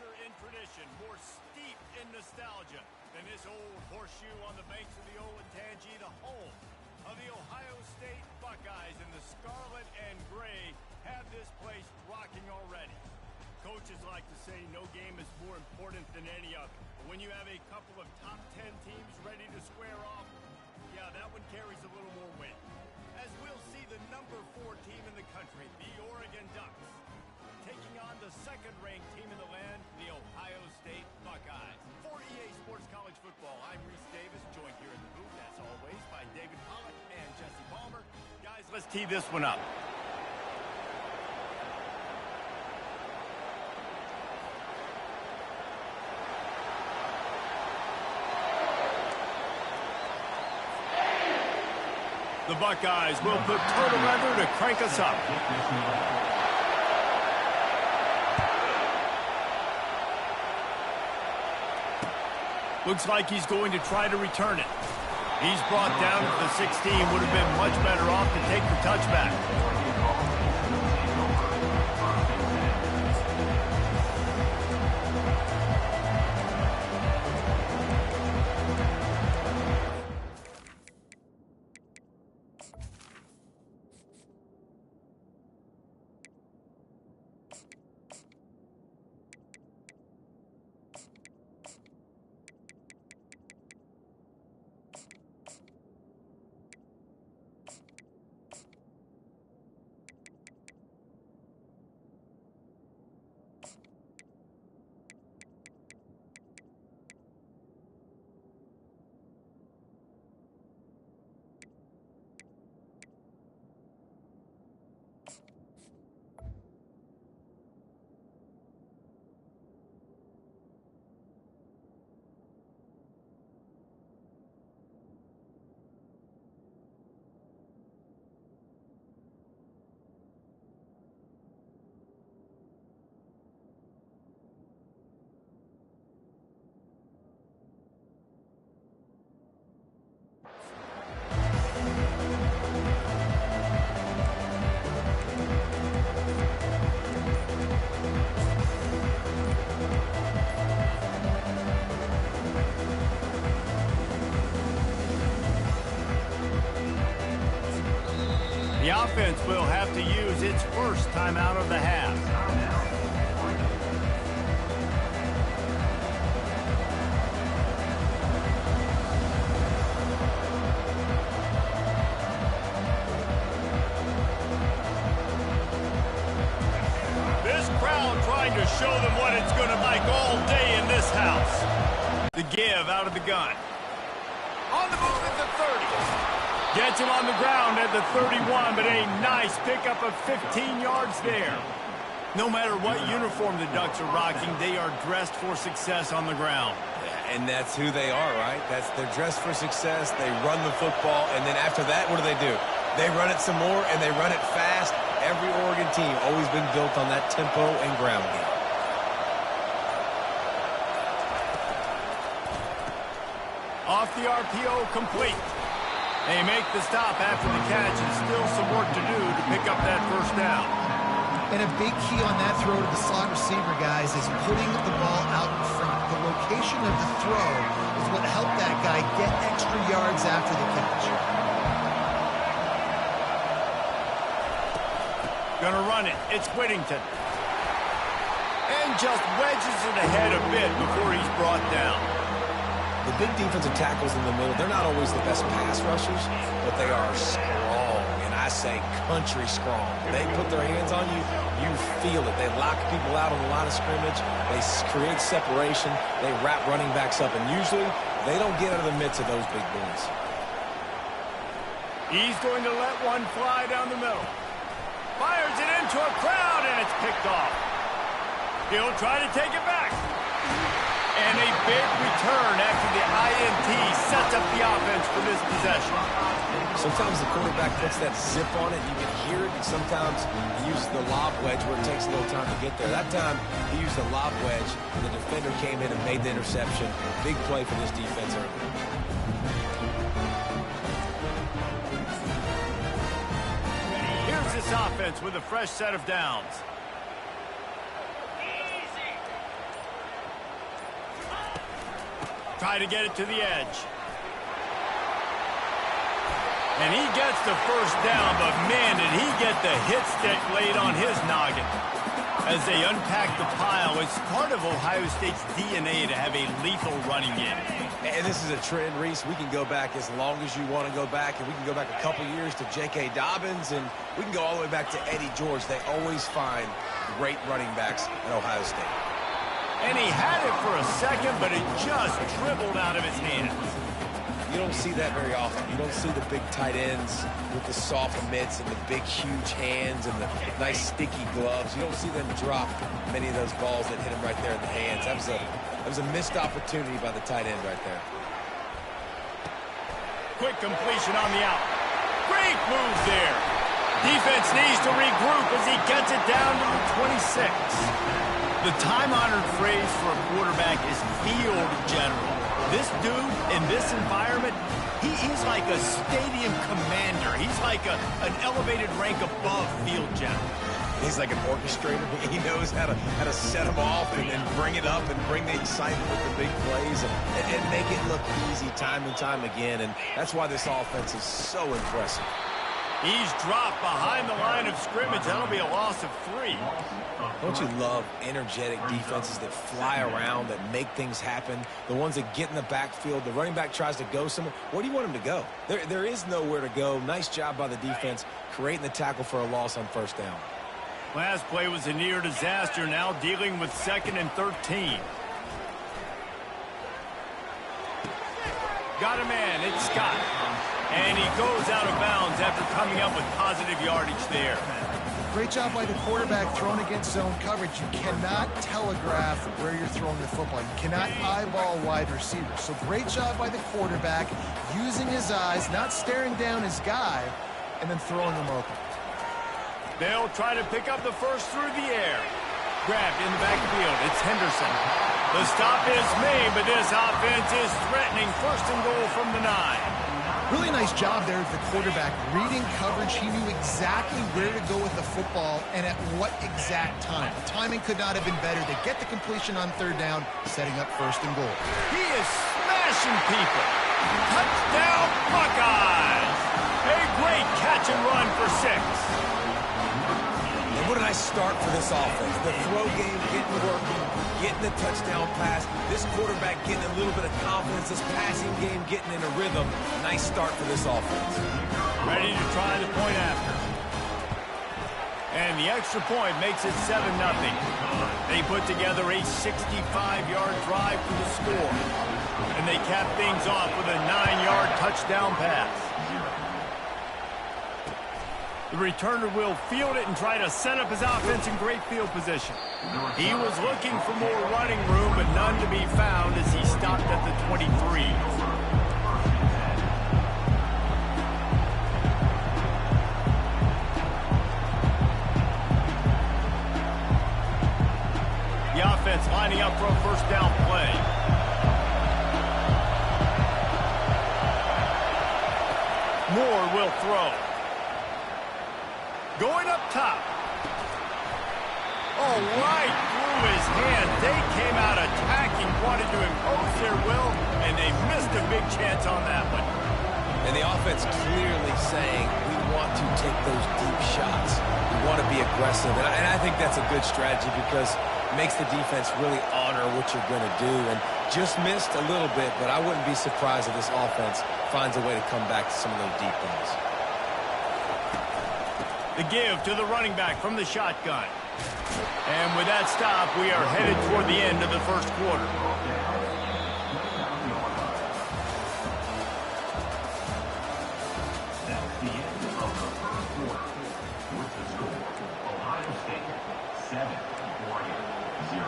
richer in tradition, more steep in nostalgia than this old horseshoe on the banks of the Olentangy, the home of the Ohio State Buckeyes, and the scarlet and gray have this place rocking already. Coaches like to say no game is more important than any other. But when you have a couple of top 10 teams ready to square off, yeah, that one carries a little more weight. As we'll see the number 4 team in the country, the Oregon Ducks, taking on the second-ranked team in the land, the Ohio State Buckeyes. For EA Sports College Football, I'm Reese Davis, joined here in the booth, as always, by David Pollack and Jesse Palmer. Guys, let's tee this one up. The Buckeyes will put total leather to crank us up. Looks like he's going to try to return it. He's brought down to the 16. Would have been much better off to take the touchback. The offense will have to use its first timeout of the half. This crowd trying to show them what it's going to be like all day in this house. The give out of the gun. On the move at the 30. Gets him on the ground at the 31, but a nice pickup of 15 yards there. No matter what uniform the Ducks are rocking, they are dressed for success on the ground. And that's who they are, right? They're dressed for success. They run the football, and then after that, what do? They run it some more, and they run it fast. Every Oregon team always been built on that tempo and ground game. Off the RPO, complete. They make the stop after the catch, and still some work to do to pick up that first down. And a big key on that throw to the slot receiver, guys, is putting the ball out in front. The location of the throw is what helped that guy get extra yards after the catch. Gonna run it. It's Whittington. And just wedges it ahead a bit before he's brought down. The big defensive tackles in the middle, they're not always the best pass rushers, but they are strong, and I say country strong. They put their hands on you, you feel it. They lock people out on the line of scrimmage. They create separation. They wrap running backs up, and usually they don't get out of the midst of those big boys. He's going to let one fly down the middle. Fires it into a crowd, and it's picked off. He'll try to take it back. And a big return after the INT sets up the offense for this possession. Sometimes the quarterback puts that zip on it. You can hear it. And sometimes he uses the lob wedge where it takes a little time to get there. That time he used the lob wedge. And the defender came in and made the interception. Big play for this defense early. Here's this offense with a fresh set of downs. Try to get it to the edge. And he gets the first down, but man, did he get the hit stick laid on his noggin. As they unpack the pile, it's part of Ohio State's DNA to have a lethal running game. And this is a trend, Reese. We can go back as long as you want to go back, and we can go back a couple years to J.K. Dobbins, and we can go all the way back to Eddie George. They always find great running backs at Ohio State. And he had it for a second, but it just dribbled out of his hands. You don't see that very often. You don't see the big tight ends with the soft mitts and the big, huge hands and the nice, sticky gloves. You don't see them drop many of those balls that hit him right there in the hands. That was a missed opportunity by the tight end right there. Quick completion on the out. Great move there. Defense needs to regroup as he gets it down to the 26. The time-honored phrase for a quarterback is field general. This dude, in this environment, he's like a stadium commander. He's like an elevated rank above field general. He's like an orchestrator. He knows how to set them off and bring it up and bring the excitement with the big plays and make it look easy time and time again. And that's why this offense is so impressive. He's dropped behind the line of scrimmage. That'll be a loss of 3. Don't you love energetic defenses that fly around, that make things happen? The ones that get in the backfield, the running back tries to go somewhere. Where do you want him to go? There is nowhere to go. Nice job by the defense creating the tackle for a loss on first down. Last play was a near disaster, now dealing with 2nd and 13. Got a man, it's Scott. And he goes out of bounds after coming up with positive yardage there. Great job by the quarterback throwing against zone coverage. You cannot telegraph where you're throwing the football. You cannot eyeball wide receivers. So great job by the quarterback using his eyes, not staring down his guy, and then throwing him open. They'll try to pick up the first through the air. Grabbed in the backfield. It's Henderson. The stop is made, but this offense is threatening 1st and goal from the 9. Really nice job there of the quarterback. Reading coverage, he knew exactly where to go with the football and at what exact time. The timing could not have been better. They get the completion on 3rd down, setting up 1st and goal. He is smashing people. Touchdown, Buckeyes! A great catch and run for 6. And what a nice start for this offense. The throw game getting working, getting the touchdown pass. This quarterback getting a little bit of confidence. This passing game getting in a rhythm. Nice start for this offense. Ready to try the point after. And the extra point makes it 7-0. They put together a 65-yard drive for the score. And they cap things off with a 9-yard touchdown pass. The returner will field it and try to set up his offense in great field position. He was looking for more running room, but none to be found as he stopped at the 23. The offense lining up for a 1st down play. Moore will throw. Going up top. Oh, right through his hand. They came out attacking, wanted to impose their will, and they missed a big chance on that one. And the offense clearly saying, we want to take those deep shots. We want to be aggressive. And I think that's a good strategy because it makes the defense really honor what you're going to do. And just missed a little bit, but I wouldn't be surprised if this offense finds a way to come back to some of those deep balls. The give to the running back from the shotgun. And with that stop, we are headed toward the end of the 1st quarter. That's the end of the 1st quarter. With the score, Ohio State 7, Oregon 0.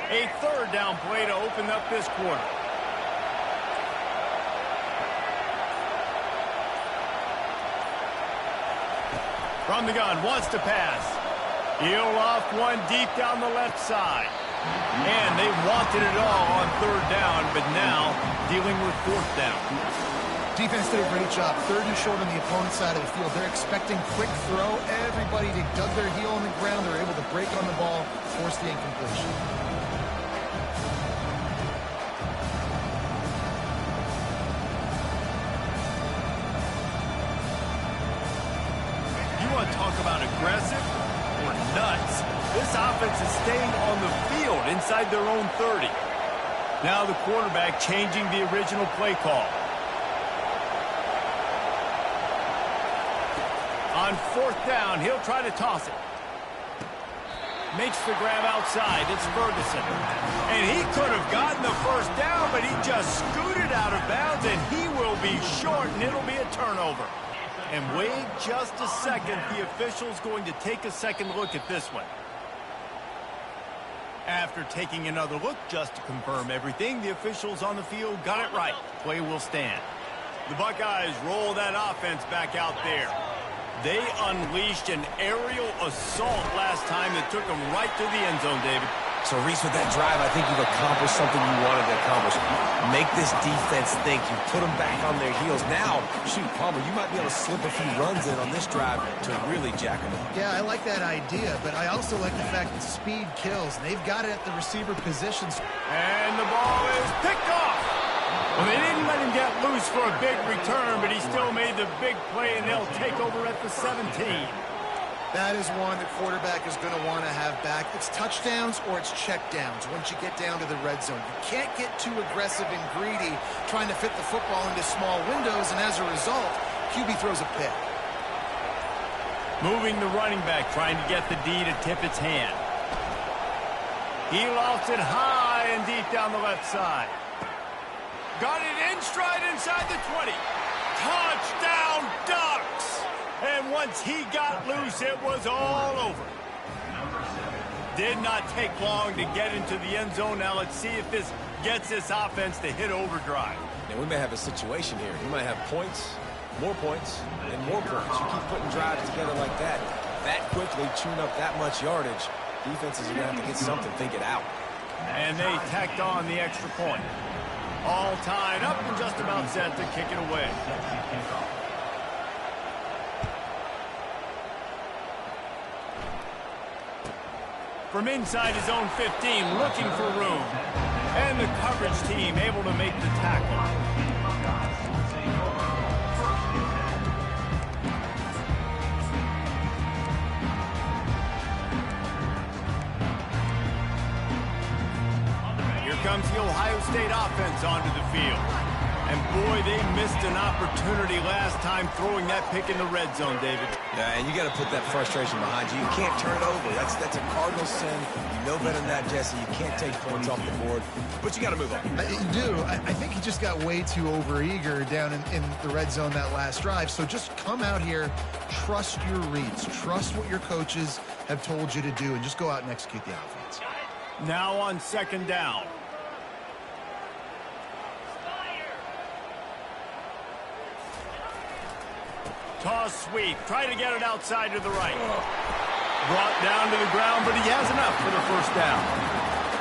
A 3rd down play to open up this quarter. From the gun, wants to pass. He'll off one deep down the left side. And they wanted it all on 3rd down, but now dealing with 4th down. Defense did a great job. 3rd and short on the opponent's side of the field. They're expecting quick throw. Everybody dug their heel on the ground. They're able to break on the ball, force the incompletion. You want to talk about aggressive or nuts? This offense is staying on the field inside their own 30. Now the quarterback changing the original play call. On 4th down, he'll try to toss it. Makes the grab outside. It's Ferguson. And he could have gotten the 1st down, but he just scooted out of bounds, and he will be short, and it'll be a turnover. And wait just a second. The official's going to take a second look at this one. After taking another look just to confirm everything, the officials on the field got it right. Play will stand. The Buckeyes roll that offense back out there. They unleashed an aerial assault last time that took them right to the end zone, David. So, Reese, with that drive, I think you've accomplished something you wanted to accomplish. Make this defense think. You put them back on their heels. Now, shoot, Palmer, you might be able to slip a few runs in on this drive to really jack them up. Yeah, I like that idea, but I also like the fact that speed kills. They've got it at the receiver positions. And the ball is picked off. Well, they didn't let him get loose for a big return, but he still made the big play, and they'll take over at the 17. That is one the quarterback is going to want to have back. It's touchdowns or it's checkdowns once you get down to the red zone. You can't get too aggressive and greedy trying to fit the football into small windows, and as a result, QB throws a pick. Moving the running back, trying to get the D to tip its hand. He lost it high and deep down the left side. Got it in stride inside the 20. Touchdown, Ducks! And once he got loose, it was all over. Did not take long to get into the end zone. Now let's see if this gets this offense to hit overdrive. Now, we may have a situation here. You might have points, and more points. You keep putting drives together like that quickly, chewing up that much yardage, defenses are going to have to get something, think it out. And they tacked on the extra point. All tied up and just about set to kick it away. From inside his own 15, looking for room. And the coverage team able to make the tackle. Comes the Ohio State offense onto the field. And boy, they missed an opportunity last time throwing that pick in the red zone, David. Yeah, and you got to put that frustration behind you. You can't turn it over. That's a cardinal sin. You know better than that, Jesse. You can't take points off the board, but you got to move on. You do. I think he just got way too overeager down in the red zone that last drive. So just come out here, trust your reads, trust what your coaches have told you to do, and just go out and execute the offense. Now on 2nd down. Toss sweep. Try to get it outside to the right. Brought down to the ground, but he has enough for the 1st down.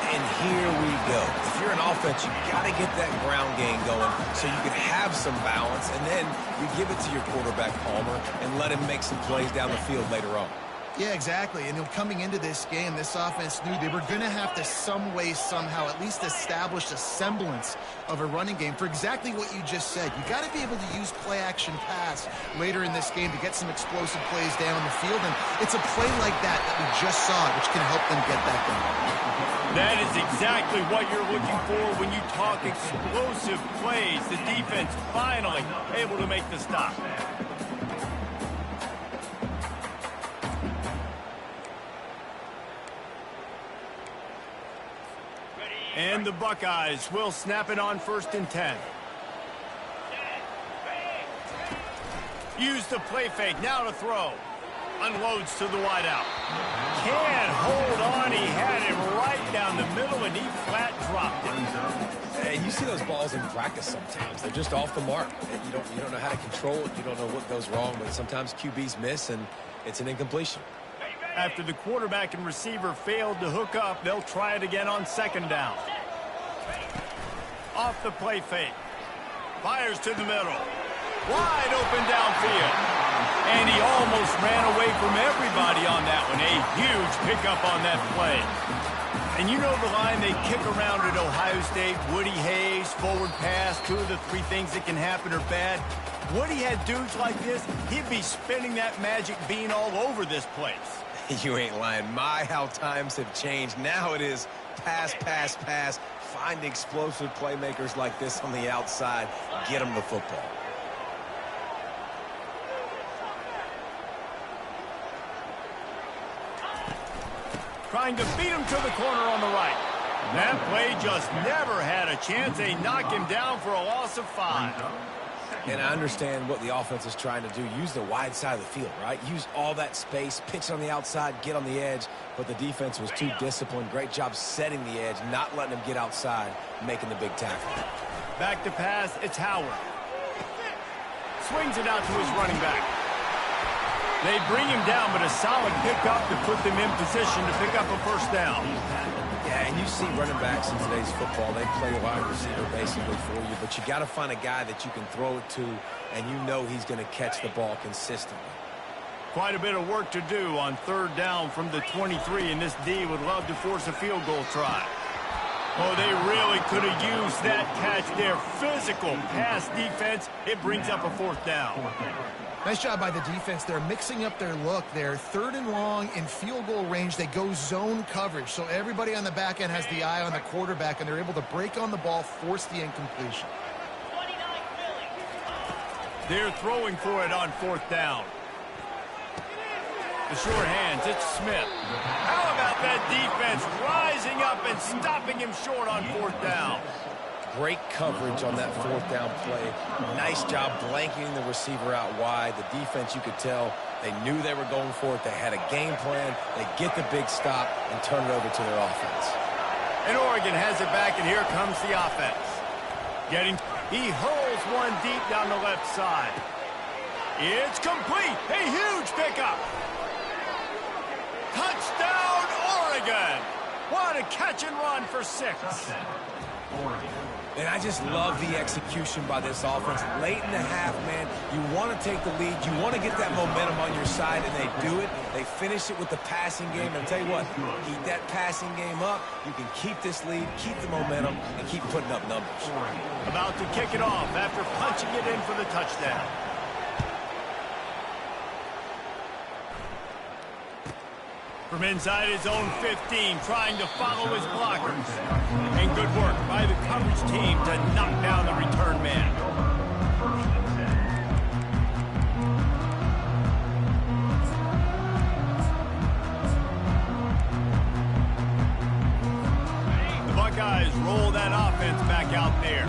And here we go. If you're an offense, you got to get that ground game going so you can have some balance, and then you give it to your quarterback, Palmer, and let him make some plays down the field later on. Yeah, exactly. And coming into this game, this offense knew they were going to have to some way, somehow, at least establish a semblance of a running game for exactly what you just said. You got to be able to use play-action pass later in this game to get some explosive plays down the field. And it's a play like that we just saw, which can help them get that done. That is exactly what you're looking for when you talk explosive plays. The defense finally able to make the stop. And the Buckeyes will snap it on 1st and 10. Use the play fake, now to throw. Unloads to the wideout. Can't hold on, he had him right down the middle, and he flat dropped it. And you see those balls in practice sometimes. They're just off the mark. You don't know how to control it. You don't know what goes wrong, but sometimes QBs miss, and it's an incompletion. After the quarterback and receiver failed to hook up, they'll try it again on 2nd down. Off the play fake. Fires to the middle. Wide open downfield. And he almost ran away from everybody on that one. A huge pickup on that play. And you know the line they kick around at Ohio State, Woody Hayes, forward pass, 2 of the 3 things that can happen are bad. Woody had dudes like this, he'd be spinning that magic bean all over this place. You ain't lying. My, how times have changed. Now it is pass, pass, pass. Find explosive playmakers like this on the outside. Get them the football. Trying to beat him to the corner on the right. That play just never had a chance. They knock him down for a loss of 5. And I understand what the offense is trying to do. Use the wide side of the field, right? Use all that space, pitch on the outside, get on the edge. But the defense was too disciplined. Great job setting the edge, not letting him get outside, making the big tackle. Back to pass, it's Howard. Swings it out to his running back. They bring him down, but a solid pickup to put them in position to pick up a first down. Yeah, and you see running backs in today's football, they play wide receiver basically for you, but you got to find a guy that you can throw it to, and you know he's going to catch the ball consistently. Quite a bit of work to do on 3rd down from the 23, and this D would love to force a field goal try. Oh, they really could have used that catch there. Physical pass defense. It brings up a 4th down. Nice job by the defense. They're mixing up their look. They're 3rd and long in field goal range. They go zone coverage. So everybody on the back end has the eye on the quarterback, and they're able to break on the ball, force the incompletion. They're throwing for it on 4th down. The short hands, it's Smith. How about that defense rising up and stopping him short on 4th down? Great coverage on that 4th down play. Nice job blanketing the receiver out wide. The defense, you could tell, they knew they were going for it. They had a game plan. They get the big stop and turn it over to their offense. And Oregon has it back, and here comes the offense. He hurls one deep down the left side. It's complete. A huge pickup. Touchdown, Oregon. What a catch and run for 6. And I just love the execution by this offense. Late in the half, man, you want to take the lead. You want to get that momentum on your side, and they do it. They finish it with the passing game. And I'll tell you what, keep that passing game up. You can keep this lead, keep the momentum, and keep putting up numbers. About to kick it off after punching it in for the touchdown. From inside his own 15, trying to follow his blockers. And good work by the coverage team to knock down the return man. The Buckeyes roll that offense back out there.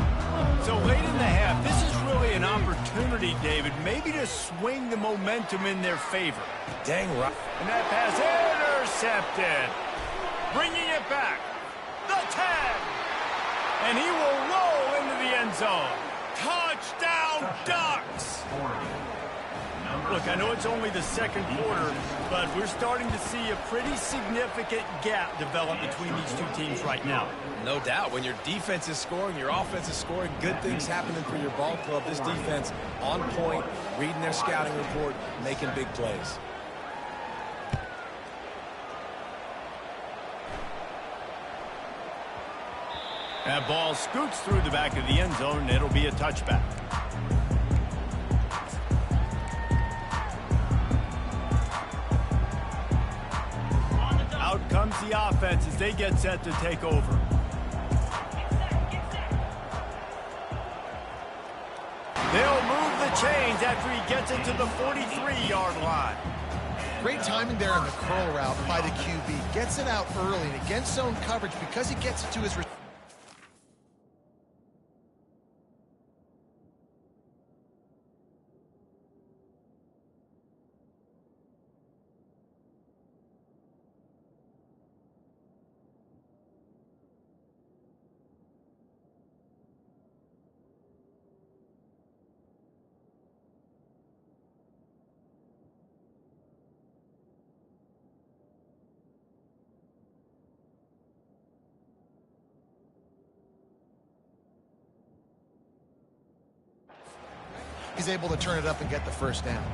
So late in the half, this is really an opportunity, David, maybe to swing the momentum in their favor. Dang right. And that pass intercepted. Bringing it back. The 10. And he will roll into the end zone. Touchdown, Ducks. Look, I know it's only the 2nd quarter, but we're starting to see a pretty significant gap develop between these 2 teams right now. No doubt. When your defense is scoring, your offense is scoring, good things happening for your ball club. This defense on point, reading their scouting report, making big plays. That ball scoots through the back of the end zone, and it'll be a touchback. Out comes the offense as they get set to take over. They'll move the chains after he gets it to the 43-yard line. Great timing there in the curl route by the QB. Gets it out early and against zone coverage because he gets it to his receiver. he's able to turn it up and get the first down.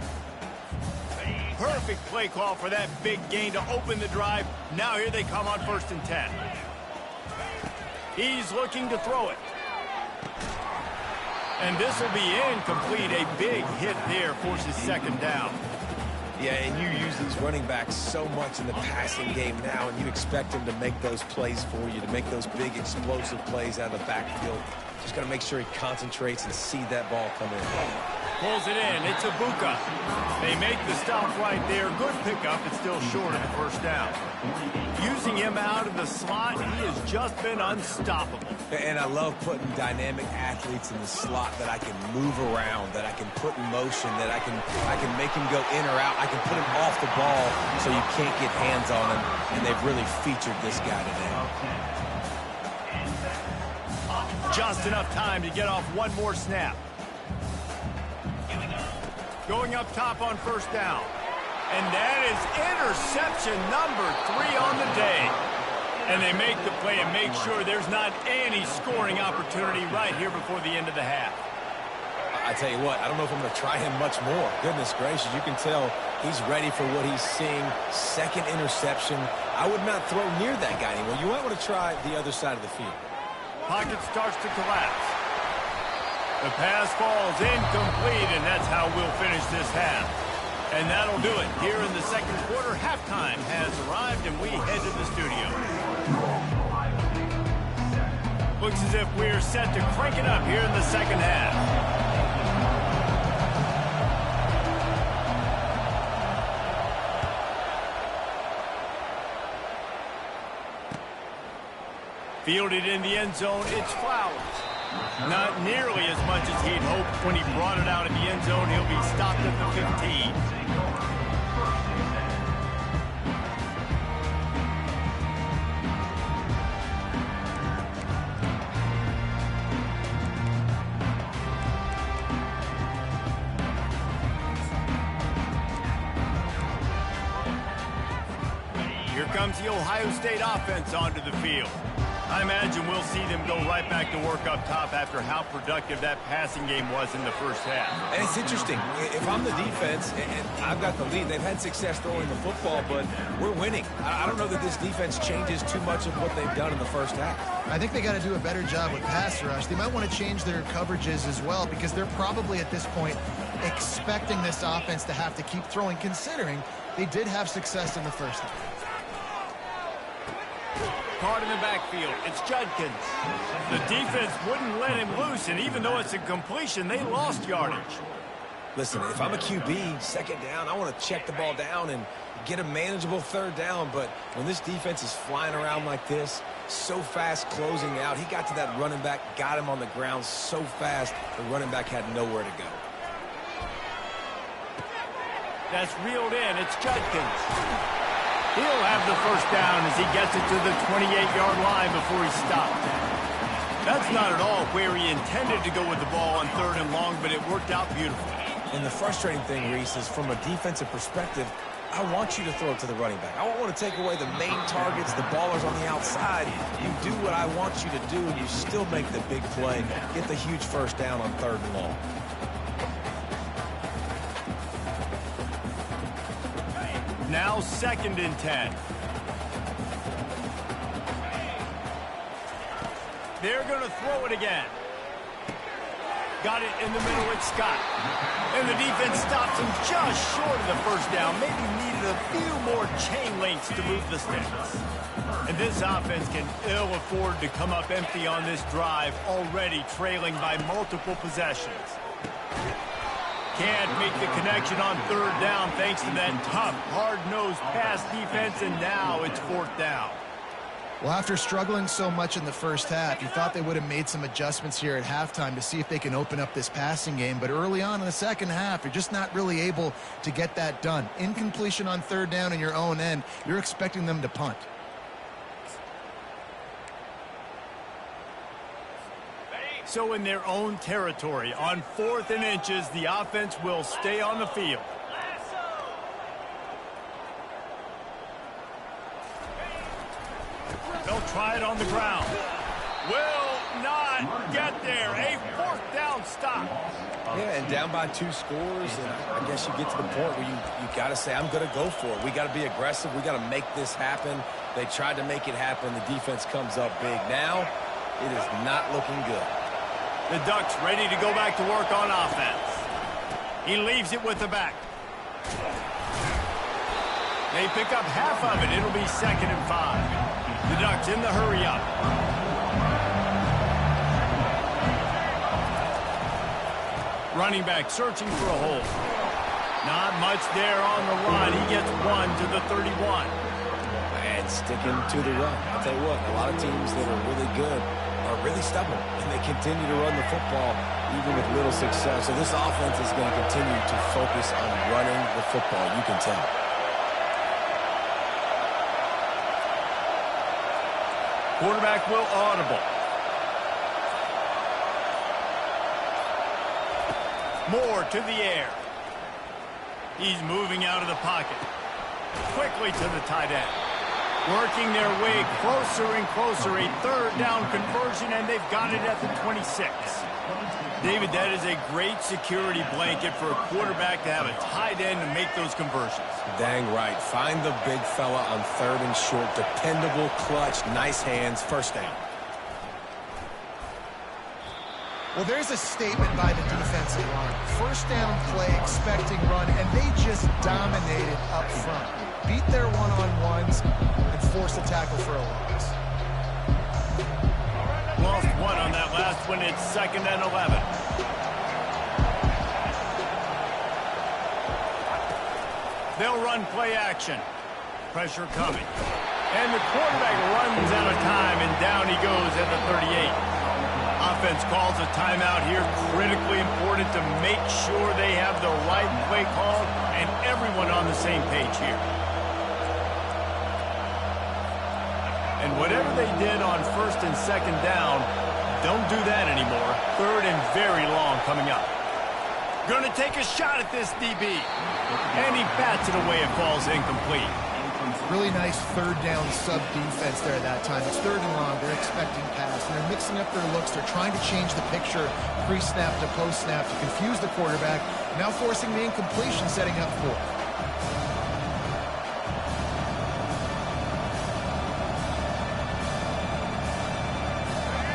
Perfect play call for that big gain to open the drive. Now here they come on 1st and 10. He's looking to throw it. And this will be incomplete. A big hit there forces 2nd down. Yeah, and you use these running backs so much in the passing game now, and you expect them to make those plays for you, to make those big explosive plays out of the backfield. Just got to make sure he concentrates and see that ball come in. Pulls it in. It's Ibuka. They make the stop right there. Good pickup. It's still short of the 1st down. Using him out of the slot, he has just been unstoppable. And I love putting dynamic athletes in the slot that I can move around, that I can put in motion, that I can make him go in or out. I can put him off the ball so you can't get hands on him, and they've really featured this guy today. Just enough time to get off one more snap. Going up top on 1st down. And that is interception number 3 on the day. And they make the play and make sure there's not any scoring opportunity right here before the end of the half. I tell you what, I don't know if I'm going to try him much more. Goodness gracious, you can tell he's ready for what he's seeing. 2nd interception. I would not throw near that guy anymore. You might want to try the other side of the field. Pocket starts to collapse. The pass falls incomplete, and that's how we'll finish this half. And that'll do it. Here in the 2nd quarter, halftime has arrived, and we head to the studio. Looks as if we're set to crank it up here in the 2nd half. Fielded in the end zone, it's Flowers. Not nearly as much as he'd hoped when he brought it out in the end zone. He'll be stopped at the 15. Here comes the Ohio State offense onto the field. I imagine we'll see them go right back to work up top after how productive that passing game was in the 1st half. And it's interesting. If I'm the defense and I've got the lead, they've had success throwing the football, but we're winning. I don't know that this defense changes too much of what they've done in the 1st half. I think they got to do a better job with pass rush. They might want to change their coverages as well, because they're probably at this point expecting this offense to have to keep throwing, considering they did have success in the 1st half. Caught in the backfield. It's Judkins. The defense wouldn't let him loose, and even though it's a completion, they lost yardage. Listen, if I'm a QB, 2nd down, I want to check the ball down and get a manageable 3rd down. But when this defense is flying around like this, so fast closing out, he got to that running back, got him on the ground so fast, the running back had nowhere to go. That's reeled in. It's Judkins. He'll have the 1st down as he gets it to the 28-yard line before he stopped. That's not at all where he intended to go with the ball on 3rd and long, but it worked out beautifully. And the frustrating thing, Reese, is from a defensive perspective, I want you to throw it to the running back. I don't want to take away the main targets, the ballers on the outside. You do what I want you to do, and you still make the big play, get the huge 1st down on 3rd and long. Now 2nd and 10. They're going to throw it again. Got it in the middle with Scott. And the defense stops him just short of the 1st down. Maybe needed a few more chain links to move the sticks. And this offense can ill afford to come up empty on this drive, already trailing by multiple possessions. Can't make the connection on 3rd down thanks to that tough, hard-nosed pass defense, and now it's 4th down. Well, after struggling so much in the 1st half, you thought they would have made some adjustments here at halftime to see if they can open up this passing game. But early on in the 2nd half, you're just not really able to get that done. Incompletion on 3rd down in your own end, you're expecting them to punt. So in their own territory, on 4th and inches, the offense will stay on the field. They'll try it on the ground. Will not get there. A 4th down stop. Yeah, and down by 2 scores, and I guess you get to the point where you got to say, I'm going to go for it. We got to be aggressive. We got to make this happen. They tried to make it happen. The defense comes up big. Now, it is not looking good. The Ducks ready to go back to work on offense. He leaves it with the back. They pick up half of it. It'll be 2nd and 5. The Ducks in the hurry up. Running back searching for a hole. Not much there on the run. He gets 1 to the 31. And sticking to the run. I'll tell you what, a lot of teams that are really good are really stubborn, and they continue to run the football even with little success. So this offense is going to continue to focus on running the football. You can tell. Quarterback will audible. Moore to the air. He's moving out of the pocket. Quickly to the tight end. Working their way closer and closer. A 3rd down conversion, and they've got it at the 26. David, that is a great security blanket for a quarterback to have a tight end to make those conversions. Dang right. Find the big fella on 3rd and short. Dependable, clutch, nice hands, 1st down. Well, there's a statement by the defensive line. 1st down play, expecting run, and they just dominated up front. Beat their one-on-ones and forced a tackle for a loss. Lost 1 on that last one. It's 2nd and 11. They'll run play action. Pressure coming. And the quarterback runs out of time, and down he goes at the 38. Offense calls a timeout here. Critically important to make sure they have the right play call and everyone on the same page here. And whatever they did on 1st and 2nd down, don't do that anymore. 3rd and very long coming up. Going to take a shot at this DB. And he bats it away. It falls incomplete. Really nice 3rd down sub-defense there that time. It's 3rd and long. They're expecting pass, and they're mixing up their looks. They're trying to change the picture pre-snap to post-snap to confuse the quarterback, now forcing the incompletion, setting up 4th.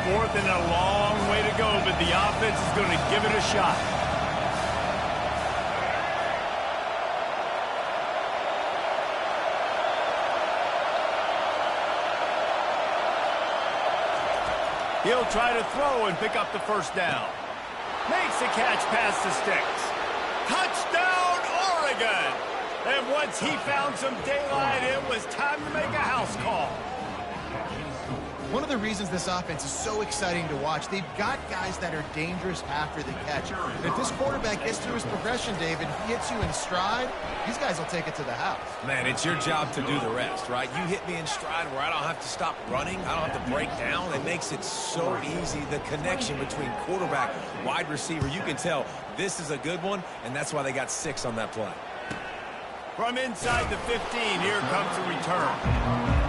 4th and a long way to go, but the offense is going to give it a shot. He'll try to throw and pick up the 1st down. Makes the catch past the sticks. Touchdown, Oregon! And once he found some daylight, it was time to make a house call. One of the reasons this offense is so exciting to watch, they've got guys that are dangerous after the catch. And if this quarterback gets through his progression, David, he hits you in stride, these guys will take it to the house. Man, it's your job to do the rest, right? You hit me in stride where I don't have to stop running. I don't have to break down. It makes it so easy, the connection between quarterback, wide receiver. You can tell this is a good one, and that's why they got 6 on that play. From inside the 15, here comes the return.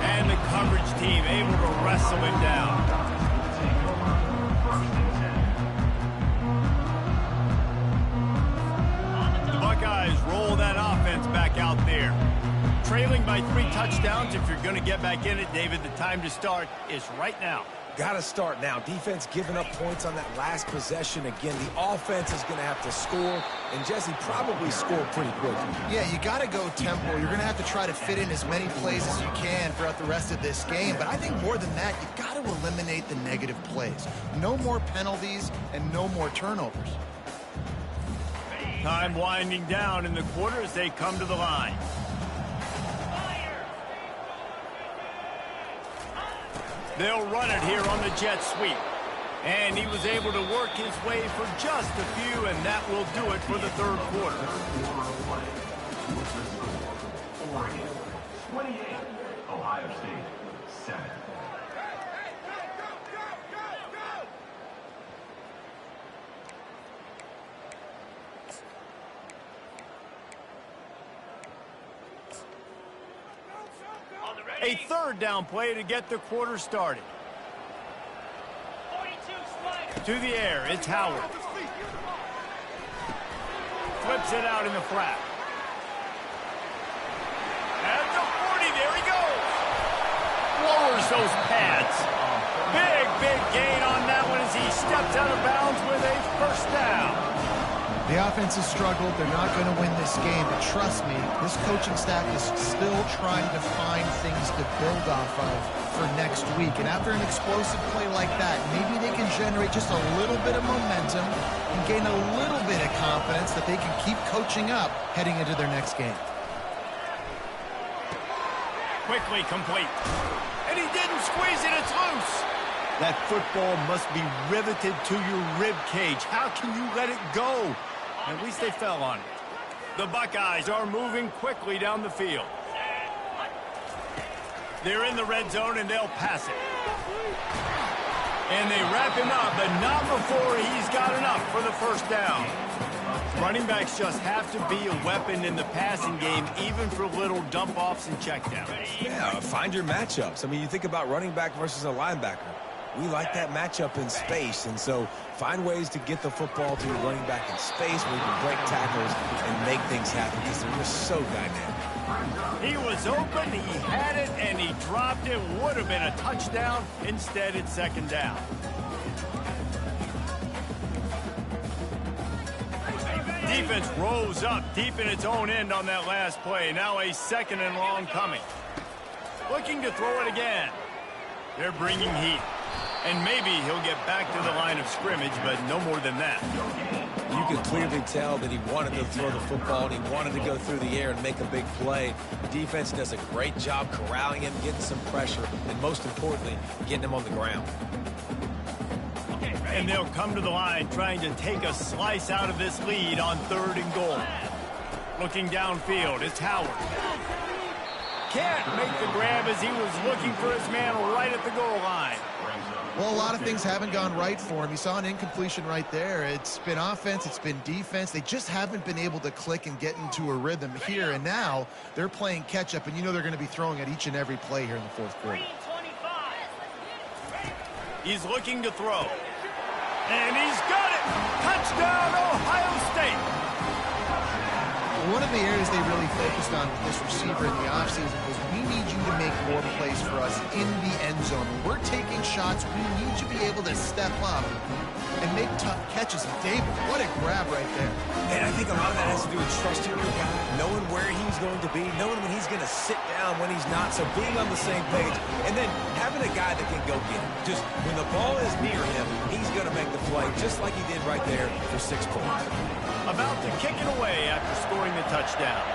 And the coverage team able to wrestle him down. The Buckeyes roll that offense back out there. Trailing by 3 touchdowns. If you're going to get back in it, David, the time to start is right now. Got to start now. Defense giving up points on that last possession. Again, the offense is going to have to score, and Jesse probably score pretty quickly. Yeah, you got to go tempo. You're going to have to try to fit in as many plays as you can throughout the rest of this game. But I think more than that, you've got to eliminate the negative plays. No more penalties and no more turnovers. Time winding down in the quarter as they come to the line. They'll run it here on the jet sweep. And he was able to work his way for just a few, and that will do it for the 3rd quarter. Oregon 28, Ohio State 7. A 3rd down play to get the quarter started. To the air, it's Howard. flips it out in the flat. At the 40, there he goes. Lowers those pads. Big gain on that one as he steps out of bounds with a first down. The offense has struggled. They're not going to win this game, but trust me, this coaching staff is still trying to find things to build off of for next week. And after an explosive play like that, maybe they can generate just a little bit of momentum and gain a little bit of confidence that they can keep coaching up heading into their next game. Quickly complete. And he didn't squeeze it, it's loose. That football must be riveted to your rib cage. How can you let it go? At least they fell on it. The Buckeyes are moving quickly down the field. They're in the red zone and they'll pass it. And they wrap him up, but not before he's got enough for the first down. Running backs just have to be a weapon in the passing game, even for little dump-offs and checkdowns. Yeah, find your matchups. I mean, you think about running back versus a linebacker. We like that matchup in space, and so find ways to get the football to your running back in space where you can break tackles and make things happen because they're just so dynamic. He was open, he had it, and he dropped it. Would have been a touchdown. Instead, it's second down. Defense rose up deep in its own end on that last play. Now a second and long coming. Looking to throw it again. They're bringing heat. And maybe he'll get back to the line of scrimmage, but no more than that. You could clearly tell that he wanted to throw the football and he wanted to go through the air and make a big play. The defense does a great job corralling him, getting some pressure, and most importantly, getting him on the ground. And they'll come to the line trying to take a slice out of this lead on 3rd and goal. Looking downfield, it's Howard. Can't make the grab as he was looking for his man right at the goal line. Well, a lot of things haven't gone right for him. You saw an incompletion right there. It's been offense, it's been defense. They just haven't been able to click and get into a rhythm here. And now they're playing catch-up, and you know they're going to be throwing at each and every play here in the 4th quarter. He's looking to throw. And he's got it! Touchdown, Ohio State! One of the areas they really focused on with this receiver in the offseason was we need you to make more plays for us in the end zone. When we're taking shots, we need you to be able to step up and make tough catches. And David, what a grab right there. And I think a lot of that has to do with trusting your guy, knowing where he's going to be, knowing when he's going to sit down, when he's not, so being on the same page, and then having a guy that can go get it. Just when the ball is near him, he's going to make the play, just like he did right there for 6 points. About to kick it away after scoring the touchdown.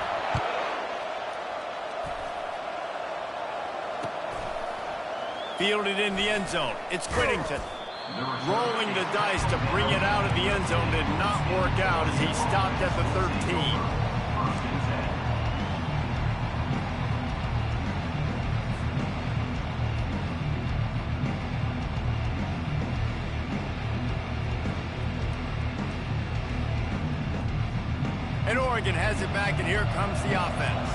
Fielded in the end zone. It's Whittington. Rolling the dice to bring it out of the end zone did not work out as he stopped at the 13. And Oregon has it back, and here comes the offense.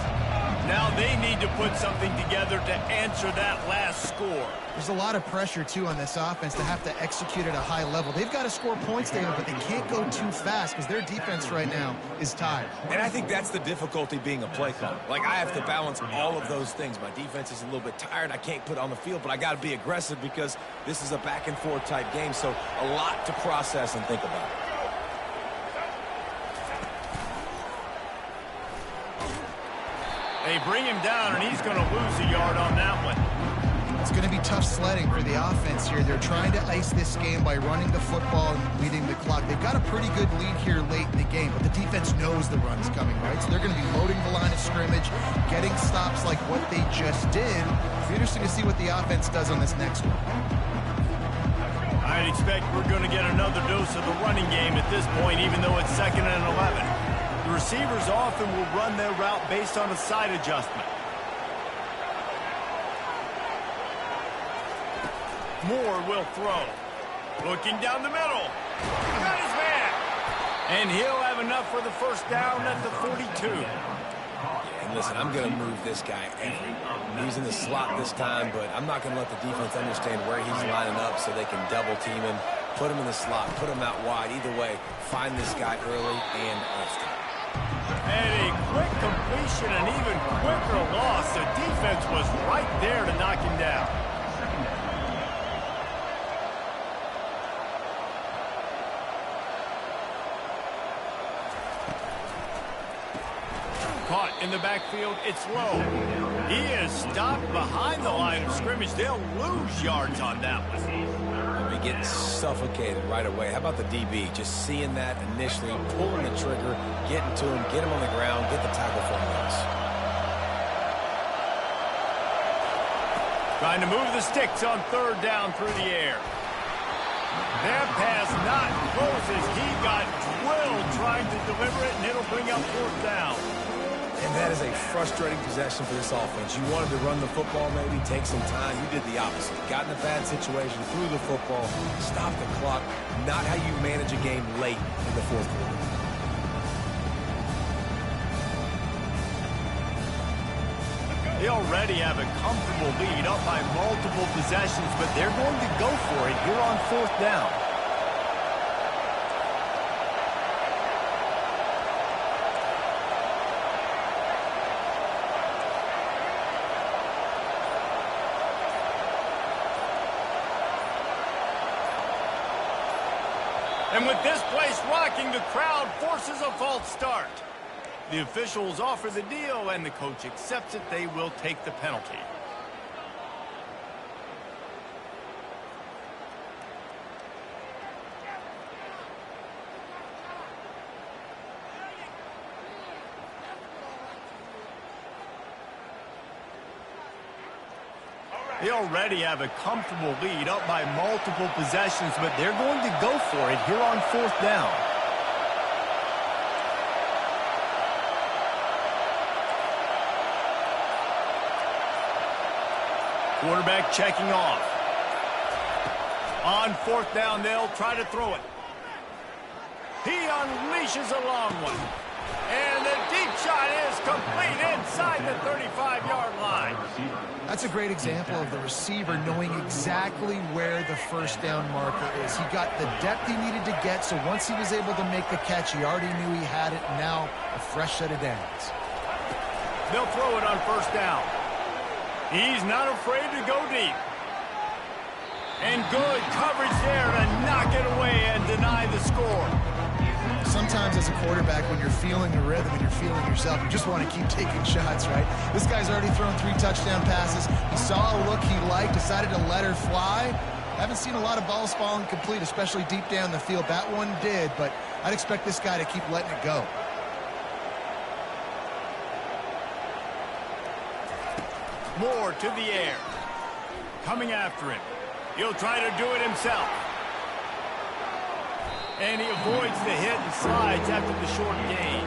Now they need to put something together to answer that last score. There's a lot of pressure, too, on this offense to have to execute at a high level. They've got to score points, David, but they can't go too fast because their defense right now is tired. And I think that's the difficulty being a play caller. Like, I have to balance all of those things. My defense is a little bit tired. I can't put it on the field, but I got to be aggressive because this is a back-and-forth type game, so a lot to process and think about. They bring him down, and he's going to lose a yard on that one. It's going to be tough sledding for the offense here. They're trying to ice this game by running the football and leading the clock. They've got a pretty good lead here late in the game, but the defense knows the run's coming, right? So they're going to be loading the line of scrimmage, getting stops like what they just did. It's interesting to see what the offense does on this next one. I'd expect we're going to get another dose of the running game at this point, even though it's 2nd and 11. The receivers often will run their route based on a side adjustment. Moore will throw. Looking down the middle. Got his man. And he'll have enough for the first down at the 42. And listen, I'm going to move this guy everywhere. He's in the slot this time, but I'm not going to let the defense understand where he's lining up so they can double team him, put him in the slot, put him out wide. Either way, find this guy early and often. And a quick completion, an even quicker loss. The defense was right there to knock him down. Caught in the backfield, it's low. He is stopped behind the line of scrimmage. They'll lose yards on that one. They'll be getting suffocated right away. How about the DB? Just seeing that initially, pulling the trigger, getting to him, get him on the ground, get the tackle for him. Trying to move the sticks on third down through the air. That pass not close as he got drilled trying to deliver it, and it'll bring up fourth down. And that is a frustrating possession for this offense. You wanted to run the football, maybe take some time. You did the opposite. Got in a bad situation, threw the football, stopped the clock. Not how you manage a game late in the fourth quarter. They already have a comfortable lead up by multiple possessions, but they're going to go for it here on fourth down. And with this place rocking, the crowd forces a false start. The officials offer the deal, and the coach accepts it. They will take the penalty. They already have a comfortable lead up by multiple possessions, but they're going to go for it here on fourth down. Quarterback checking off. On fourth down, they'll try to throw it. He unleashes a long one. And the deep shot is complete inside the 35-yard line. That's a great example of the receiver knowing exactly where the first down marker is. He got the depth he needed to get, so once he was able to make the catch, he already knew he had it. Now, a fresh set of downs. They'll throw it on first down. He's not afraid to go deep. And good coverage there to knock it away and deny the score. Sometimes as a quarterback, when you're feeling the rhythm and you're feeling yourself, you just want to keep taking shots, right? This guy's already thrown 3 touchdown passes. He saw a look he liked, decided to let her fly. Haven't seen a lot of balls falling complete, especially deep down the field. That one did, but I'd expect this guy to keep letting it go. Moore to the air. Coming after him. He'll try to do it himself. And he avoids the hit and slides after the short gain.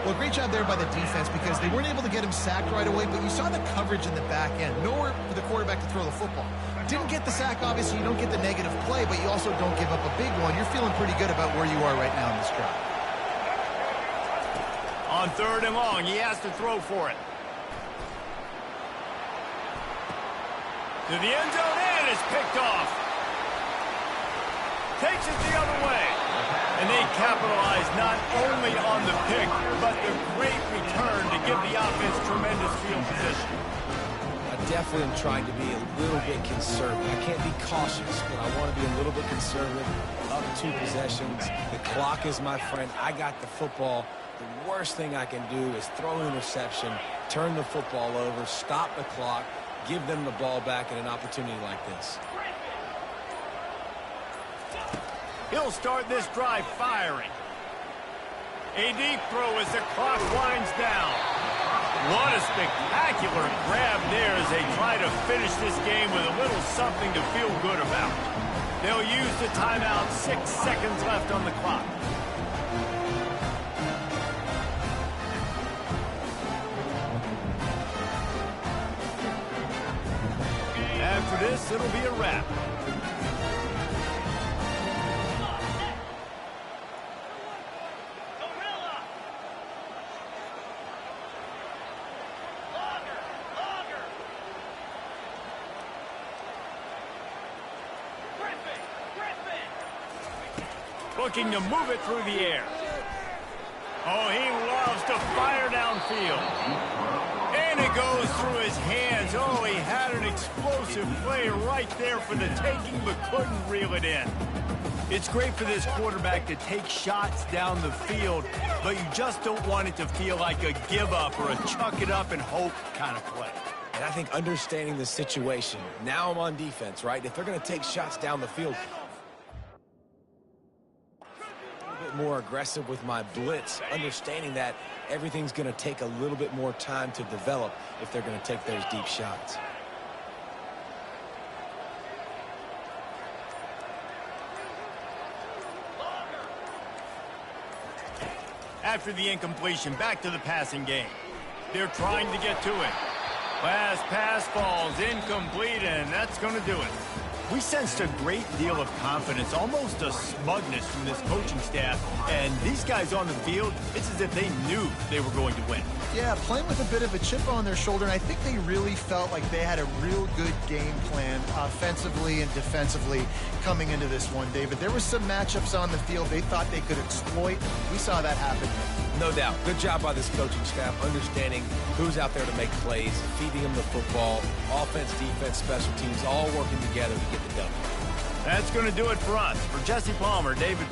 Well, great job there by the defense because they weren't able to get him sacked right away, but you saw the coverage in the back end. Nowhere for the quarterback to throw the football. Didn't get the sack, obviously. You don't get the negative play, but you also don't give up a big one. You're feeling pretty good about where you are right now in this drive. On third and long, he has to throw for it. To the end zone, and it's picked off. Takes it the other way. And they capitalize not only on the pick, but the great return to give the offense tremendous field position. I definitely am trying to be a little bit conservative. I can't be cautious, but I want to be a little bit conservative. Up 2 possessions. The clock is my friend. I got the football. The worst thing I can do is throw an interception, turn the football over, stop the clock, give them the ball back in an opportunity like this. He'll start this drive firing. A deep throw as the clock winds down. What a spectacular grab there as they try to finish this game with a little something to feel good about. They'll use the timeout. 6 seconds left on the clock. After this, it'll be a wrap. Looking to move it through the air. Oh, he loves to fire downfield. And it goes through his hands. Oh, he had an explosive play right there for the taking, but couldn't reel it in. It's great for this quarterback to take shots down the field, but you just don't want it to feel like a give-up or a chuck-it-up-and-hope kind of play. And I think understanding the situation, now I'm on defense, right? If they're going to take shots down the field, a little bit more aggressive with my blitz, understanding that everything's going to take a little bit more time to develop if they're going to take those deep shots. After the incompletion, back to the passing game. They're trying to get to it. Last pass falls incomplete, and that's going to do it. We sensed a great deal of confidence, almost a smugness from this coaching staff. And these guys on the field, it's as if they knew they were going to win. Yeah, playing with a bit of a chip on their shoulder, and I think they really felt like they had a real good game plan offensively and defensively coming into this one, David. There were some matchups on the field they thought they could exploit. We saw that happen. No doubt. Good job by this coaching staff, understanding who's out there to make plays, feeding them the football, offense, defense, special teams, all working together to get the W. That's going to do it for us. For Jesse Palmer, David